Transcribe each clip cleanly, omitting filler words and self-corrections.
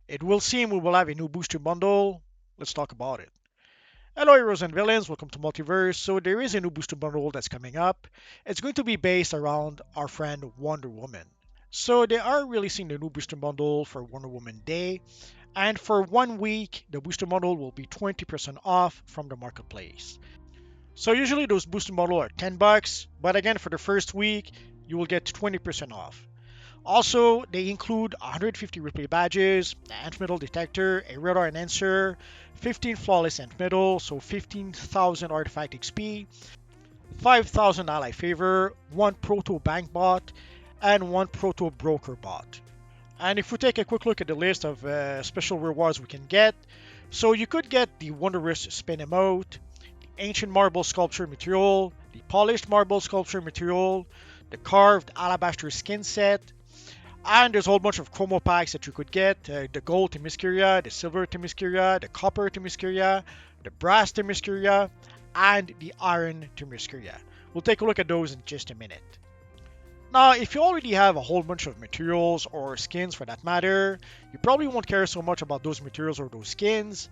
It will seem we will have a new booster bundle. Let's talk about it. Hello heroes and villains, welcome to Multiverse. So there is a new booster bundle that's coming up. It's going to be based around our friend Wonder Woman. So they are releasing the new booster bundle for Wonder Woman Day, and for 1 week the booster bundle will be 20% off from the marketplace. So usually those booster bundle are 10 bucks, but again for the first week you will get 20% off. Also, they include 150 replay badges, an antimetal detector, a radar enhancer, 15 flawless antimetal, so 15,000 artifact XP, 5,000 ally favor, 1 proto bank bot, and 1 proto broker bot. And if we take a quick look at the list of special rewards we can get, so you could get the Wondrous Spin emote, the Ancient Marble Sculpture material, the Polished Marble Sculpture material, the Carved Alabaster Skin set, and there's a whole bunch of chromo packs that you could get. The gold Themisciran, the silver Themisciran, the copper Themisciran, the brass Themisciran, and the iron Themisciran. We'll take a look at those in just a minute. Now, if you already have a whole bunch of materials or skins for that matter, you probably won't care so much about those materials or those skins.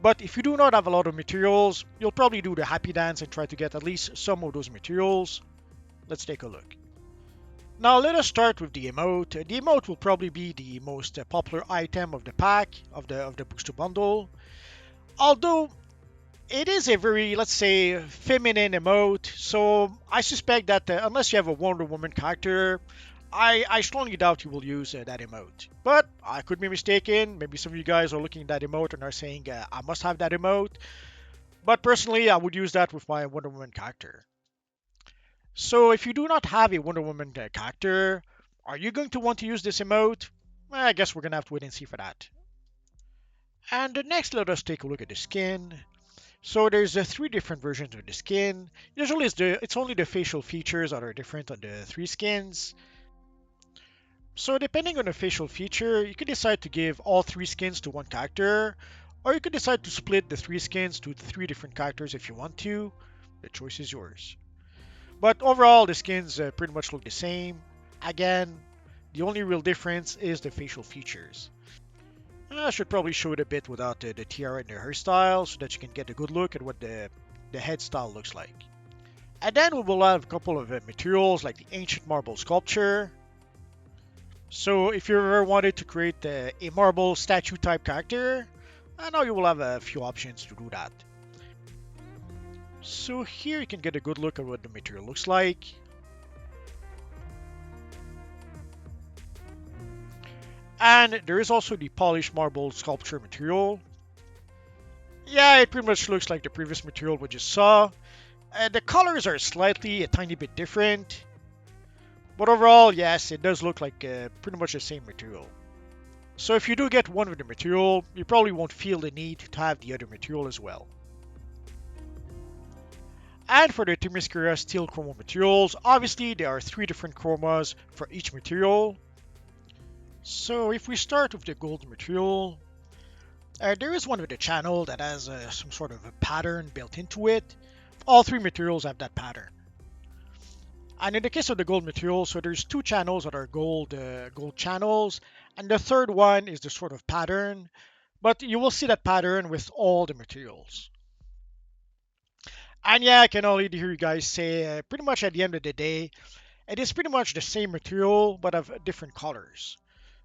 But if you do not have a lot of materials, you'll probably do the happy dance and try to get at least some of those materials. Let's take a look. Now let us start with the emote. The emote will probably be the most popular item of the pack, of the booster bundle. Although it is a very, let's say, feminine emote, so I suspect that unless you have a Wonder Woman character, I strongly doubt you will use that emote. But I could be mistaken. Maybe some of you guys are looking at that emote and are saying, I must have that emote. But personally, I would use that with my Wonder Woman character. So if you do not have a Wonder Woman character, are you going to want to use this emote? Well, I guess we're going to have to wait and see for that. And next, let us take a look at the skin. So there's three different versions of the skin. Usually it's only the facial features that are different on the three skins. So depending on the facial feature, you can decide to give all three skins to one character, or you could decide to split the three skins to three different characters if you want to. The choice is yours. But overall, the skins pretty much look the same. Again, the only real difference is the facial features. I should probably show it a bit without the tiara and the hairstyle so that you can get a good look at what the head style looks like. And then we will have a couple of materials like the Ancient Marble Sculpture. So if you ever wanted to create a marble statue type character, now you will have a few options to do that. So here you can get a good look at what the material looks like. And there is also the polished marble sculpture material. Yeah, it pretty much looks like the previous material we just saw. The colors are slightly a tiny bit different. But overall, yes, it does look like pretty much the same material. So if you do get one of the material, you probably won't feel the need to have the other material as well. And for the Themisciran steel chroma materials, obviously there are three different chromas for each material. So if we start with the gold material, there is one with the channel that has some sort of a pattern built into it. All three materials have that pattern. And in the case of the gold material, so there's two channels that are gold channels, and the third one is the sort of pattern, but you will see that pattern with all the materials. And yeah, I can only hear you guys say, pretty much at the end of the day, it is pretty much the same material, but of different colors.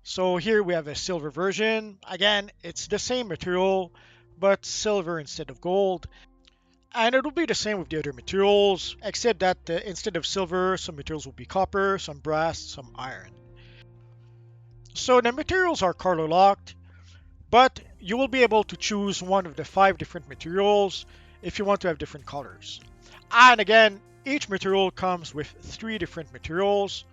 So here we have a silver version. Again, it's the same material, but silver instead of gold. And it will be the same with the other materials, except that instead of silver, some materials will be copper, some brass, some iron. So the materials are color locked, but you will be able to choose one of the 5 different materials if you want to have different colors. And again, each material comes with 3 different materials.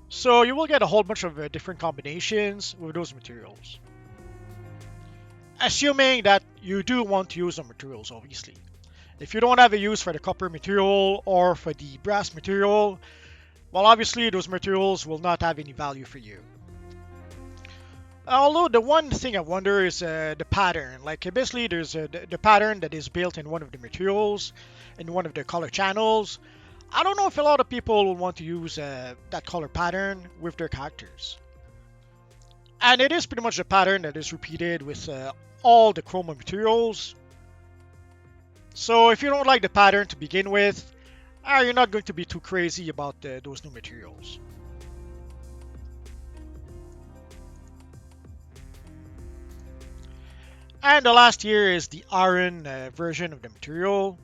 So you will get a whole bunch of different combinations with those materials. Assuming that you do want to use the materials, obviously. If you don't have a use for the copper material or for the brass material, well, obviously those materials will not have any value for you. Although the one thing I wonder is the pattern. Like basically there's the pattern that is built in one of the materials, in one of the color channels. I don't know if a lot of people will want to use that color pattern with their characters. And it is pretty much a pattern that is repeated with all the chroma materials. So if you don't like the pattern to begin with, you're not going to be too crazy about those new materials. And the last here is the iron version of the material.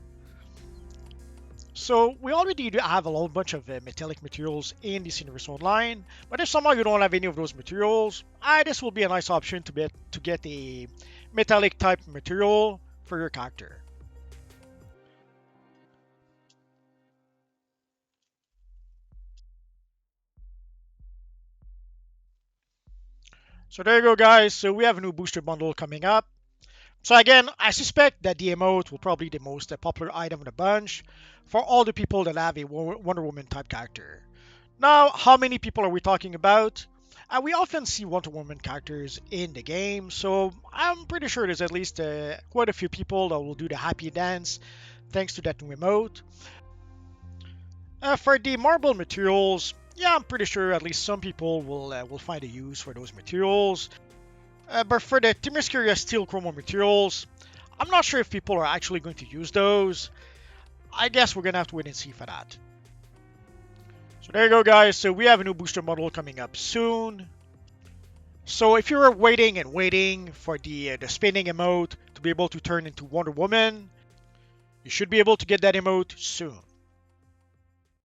So we already do have a whole bunch of metallic materials in this Universal Online, but if somehow you don't have any of those materials, this will be a nice option to get a metallic type material for your character. So there you go, guys. So we have a new booster bundle coming up. So again, I suspect that the emote will probably be the most popular item in the bunch for all the people that have a Wonder Woman type character. Now, how many people are we talking about? We often see Wonder Woman characters in the game, so I'm pretty sure there's at least quite a few people that will do the happy dance thanks to that new emote. For the marble materials, yeah, I'm pretty sure at least some people will find a use for those materials. But for the Themisciran steel chromo materials, I'm not sure if people are actually going to use those. I guess we're gonna have to wait and see for that. So there you go, guys. So we have a new booster model coming up soon. So if you're waiting and waiting for the spinning emote to be able to turn into Wonder Woman, you should be able to get that emote soon.